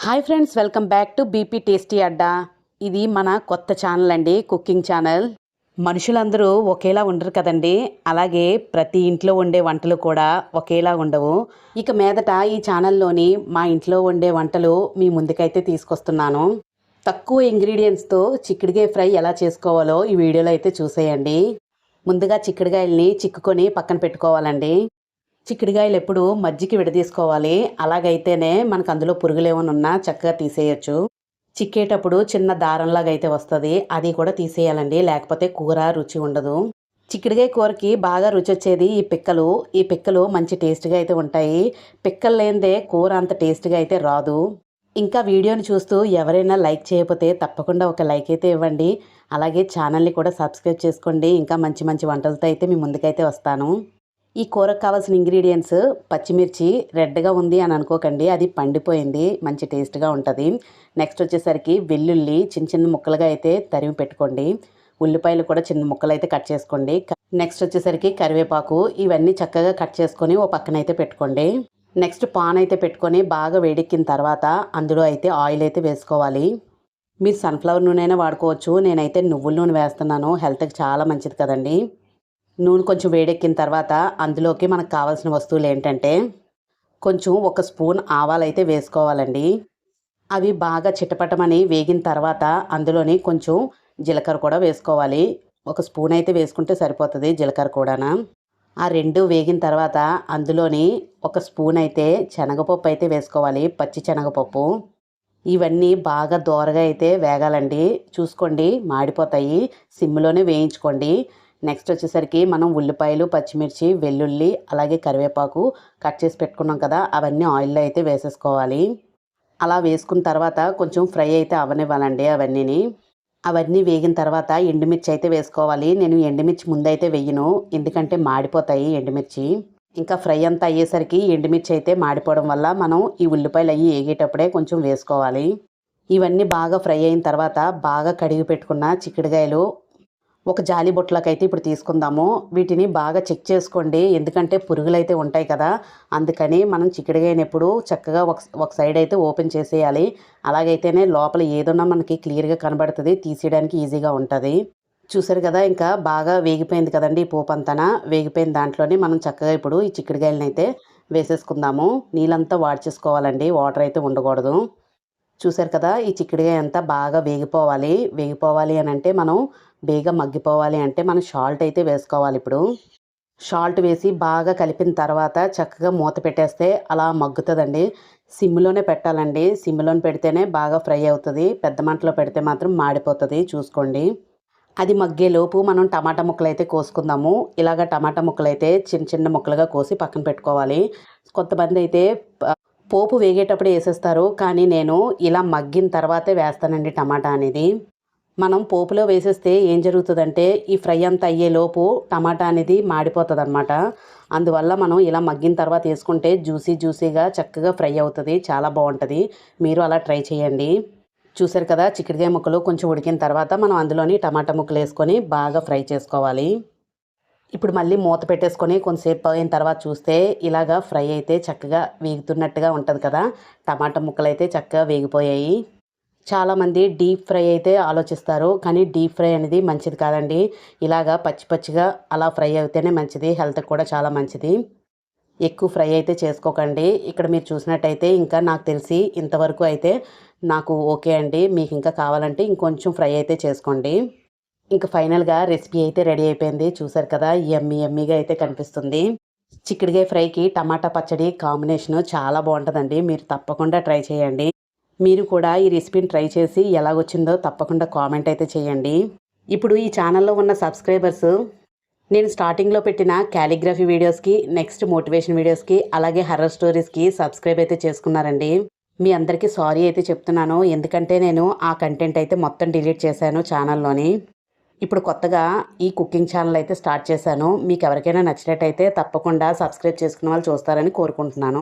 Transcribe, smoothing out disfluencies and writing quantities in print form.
Hi friends, welcome back to BP tasty Adda. ఇది మన కొత్త ఛానల్ అండి, కుకింగ్ ఛానల్. మనుషులందరూ ఒకేలా ఉండరు కదండి, అలాగే ప్రతి ఇంట్లో వండే వంటలు కూడా ఒకేలా ఉండవు. ఇక మీదట ఈ ఛానల్లోని మా ఇంట్లో వండే వంటలు మీ ముందుకైతే తీసుకొస్తున్నాను. తక్కువ ఇంగ్రీడియంట్స్తో చిక్కుడుగాయ ఫ్రై ఎలా చేసుకోవాలో ఈ వీడియోలో అయితే చూసేయండి. ముందుగా చిక్కుడుగాయల్ని చిక్కుకొని పక్కన పెట్టుకోవాలండి. చిక్కుడుగాయలు ఎప్పుడు మజ్జికి విడదీసుకోవాలి, అలాగైతేనే మనకు అందులో పురుగులు ఏమైనా ఉన్నా చక్కగా తీసేయచ్చు. చిక్కేటప్పుడు చిన్న దారంలాగా అయితే వస్తుంది, అది కూడా తీసేయాలండి, లేకపోతే కూర రుచి ఉండదు. చిక్కుడుగాయ కూరకి బాగా రుచి వచ్చేది ఈ పిక్కలు మంచి టేస్ట్గా అయితే ఉంటాయి. పిక్కలు లేనిదే కూర అంత టేస్ట్గా అయితే రాదు. ఇంకా వీడియోని చూస్తూ ఎవరైనా లైక్ చేయకపోతే తప్పకుండా ఒక లైక్ అయితే ఇవ్వండి. అలాగే ఛానల్ని కూడా సబ్స్క్రైబ్ చేసుకోండి. ఇంకా మంచి మంచి వంటలతో అయితే మీ ముందుకైతే వస్తాను. ఈ కూరకు కావాల్సిన ఇంగ్రీడియంట్స్: పచ్చిమిర్చి రెడ్గా ఉంది అని అనుకోకండి, అది పండిపోయింది, మంచి టేస్ట్గా ఉంటుంది. నెక్స్ట్ వచ్చేసరికి వెల్లుల్లి చిన్న చిన్న ముక్కలుగా అయితే తరిమి పెట్టుకోండి. ఉల్లిపాయలు కూడా చిన్న ముక్కలు అయితే కట్ చేసుకోండి. నెక్స్ట్ వచ్చేసరికి కరివేపాకు, ఇవన్నీ చక్కగా కట్ చేసుకొని ఓ పక్కన అయితే పెట్టుకోండి. నెక్స్ట్ పాన్ అయితే పెట్టుకొని బాగా వేడెక్కిన తర్వాత అందులో అయితే ఆయిల్ అయితే వేసుకోవాలి. మీరు సన్ఫ్లవర్ నూనె అయినా వాడుకోవచ్చు, నేనైతే నువ్వుల నూనె వేస్తున్నాను, హెల్త్కి చాలా మంచిది కదండి. నూనె కొంచెం వేడెక్కిన తర్వాత అందులోకి మనకు కావాల్సిన వస్తువులు ఏంటంటే, కొంచెం 1 స్పూన్ ఆవాలు అయితే వేసుకోవాలండి. అవి బాగా చిటపటమని వేగిన తర్వాత అందులోని కొంచెం జీలకర్ర కూడా వేసుకోవాలి. 1 స్పూన్ అయితే వేసుకుంటే సరిపోతుంది జీలకర్ర కూడా. ఆ రెండు వేగిన తర్వాత అందులోని 1 స్పూన్ అయితే శనగపప్పు అయితే వేసుకోవాలి, పచ్చి శనగపప్పు. ఇవన్నీ బాగా దోరగా అయితే వేగాలండి, చూసుకోండి మాడిపోతాయి, సిమ్లోనే వేయించుకోండి. నెక్స్ట్ వచ్చేసరికి మనం ఉల్లిపాయలు, పచ్చిమిర్చి, వెల్లుల్లి, అలాగే కరివేపాకు కట్ చేసి పెట్టుకున్నాం కదా, అవన్నీ ఆయిల్లో అయితే వేసేసుకోవాలి. అలా వేసుకున్న తర్వాత కొంచెం ఫ్రై అయితే అవనివ్వాలండి. అవన్నీ వేగిన తర్వాత ఎండుమిర్చి అయితే వేసుకోవాలి. నేను ఎండుమిర్చి ముందైతే వేయను, ఎందుకంటే మాడిపోతాయి ఎండుమిర్చి. ఇంకా ఫ్రై అంతా అయ్యేసరికి ఎండుమిర్చి అయితే మాడిపోవడం వల్ల మనం ఈ ఉల్లిపాయలు అవి వేగేటప్పుడే కొంచెం వేసుకోవాలి. ఇవన్నీ బాగా ఫ్రై అయిన తర్వాత బాగా కడిగి పెట్టుకున్న చిక్కుడుగాయలు ఒక జాలి బొట్లకైతే ఇప్పుడు తీసుకుందాము. వీటిని బాగా చెక్ చేసుకోండి, ఎందుకంటే పురుగులు అయితే ఉంటాయి కదా, అందుకని మనం చిక్కుడుగాయని ఎప్పుడు చక్కగా ఒక సైడ్ అయితే ఓపెన్ చేసేయాలి. అలాగైతేనే లోపల ఏదన్నా మనకి క్లియర్గా కనబడుతుంది, తీసేయడానికి ఈజీగా ఉంటుంది. చూసారు కదా, ఇంకా బాగా వేగిపోయింది కదండి, ఈ పోపు అంతా వేగిపోయిన దాంట్లోనే మనం చక్కగా ఇప్పుడు ఈ చిక్కుడుగాయలను అయితే వేసేసుకుందాము. నీళ్ళంతా వాడ్చేసుకోవాలండి, వాటర్ అయితే ఉండకూడదు. చూసారు కదా, ఈ చిక్కుడుగాయ అంతా బాగా వేగిపోవాలి అని అంటే, మనం బేగా మగ్గిపోవాలి అంటే మనం సాల్ట్ అయితే వేసుకోవాలి. ఇప్పుడు సాల్ట్ వేసి బాగా కలిపిన తర్వాత చక్కగా మూత పెట్టేస్తే అలా మగ్గుతుందండి. సిమ్లోనే పెట్టాలండి, సిమ్లోనే పెడితేనే బాగా ఫ్రై అవుతుంది, పెద్ద మంటలో పెడితే మాత్రం మాడిపోతుంది, చూసుకోండి. అది మగ్గేలోపు మనం టమాటా ముక్కలు అయితే కోసుకుందాము. ఇలాగ టమాటా ముక్కలు అయితే చిన్న చిన్న ముక్కలుగా కోసి పక్కన పెట్టుకోవాలి. కొంతమంది అయితే పోపు వేగేటప్పుడు వేసేస్తారు, కానీ నేను ఇలా మగ్గిన తర్వాతే వేస్తానండి టమాటా అనేది. మనం పోపులో వేసేస్తే ఏం జరుగుతుందంటే, ఈ ఫ్రై అంతా అయ్యేలోపు టమాటా అనేది మాడిపోతుంది అనమాట. అందువల్ల మనం ఇలా మగ్గిన తర్వాత వేసుకుంటే జ్యూసీగా చక్కగా ఫ్రై అవుతుంది, చాలా బాగుంటుంది. మీరు అలా ట్రై చేయండి. చూసారు కదా, చిక్కుడుకాయ ముక్కలు కొంచెం ఉడికిన తర్వాత మనం అందులోని టమాటా ముక్కలు వేసుకొని బాగా ఫ్రై చేసుకోవాలి. ఇప్పుడు మళ్ళీ మూత పెట్టేసుకొని కొంతసేపు అయిన తర్వాత చూస్తే ఇలాగా ఫ్రై అయితే చక్కగా వేగుతున్నట్టుగా ఉంటుంది కదా, టమాటా ముక్కలు అయితే చక్కగా వేగిపోయాయి. చాలామంది డీప్ ఫ్రై అయితే ఆలోచిస్తారు, కానీ డీప్ ఫ్రై అనేది మంచిది కాదండి. ఇలాగా పచ్చిగా అలా ఫ్రై అయితేనే మంచిది, హెల్త్కి కూడా చాలా మంచిది. ఎక్కువ ఫ్రై అయితే చేసుకోకండి. ఇక్కడ మీరు చూసినట్టయితే ఇంకా నాకు తెలిసి ఇంతవరకు అయితే నాకు ఓకే అండి. మీకు ఇంకా కావాలంటే ఇంకొంచెం ఫ్రై అయితే చేసుకోండి. ఇంకా ఫైనల్గా రెసిపీ అయితే రెడీ అయిపోయింది. చూసారు కదా, యమ్మీగా అయితే కనిపిస్తుంది. చిక్కుడుకాయ ఫ్రైకి టమాటా పచ్చడి కాంబినేషను చాలా బాగుంటుందండి, మీరు తప్పకుండా ట్రై చేయండి. మీరు కూడా ఈ రెసిపీని ట్రై చేసి ఎలాగొచ్చిందో తప్పకుండా కామెంట్ అయితే చేయండి. ఇప్పుడు ఈ ఛానల్లో ఉన్న సబ్స్క్రైబర్స్ నేను స్టార్టింగ్లో పెట్టిన క్యాలిగ్రఫీ వీడియోస్కి, నెక్స్ట్ మోటివేషన్ వీడియోస్కి, అలాగే హర్రర్ స్టోరీస్కి సబ్స్క్రైబ్ అయితే చేసుకున్నారండి. మీ అందరికీ సారీ అయితే చెప్తున్నాను, ఎందుకంటే నేను ఆ కంటెంట్ అయితే మొత్తం డిలీట్ చేశాను ఛానల్లోని. ఇప్పుడు కొత్తగా ఈ కుకింగ్ ఛానల్ అయితే స్టార్ట్ చేశాను. మీకు ఎవరికైనా నచ్చినట్టయితే తప్పకుండా సబ్స్క్రైబ్ చేసుకున్న వాళ్ళు చూస్తారని కోరుకుంటున్నాను.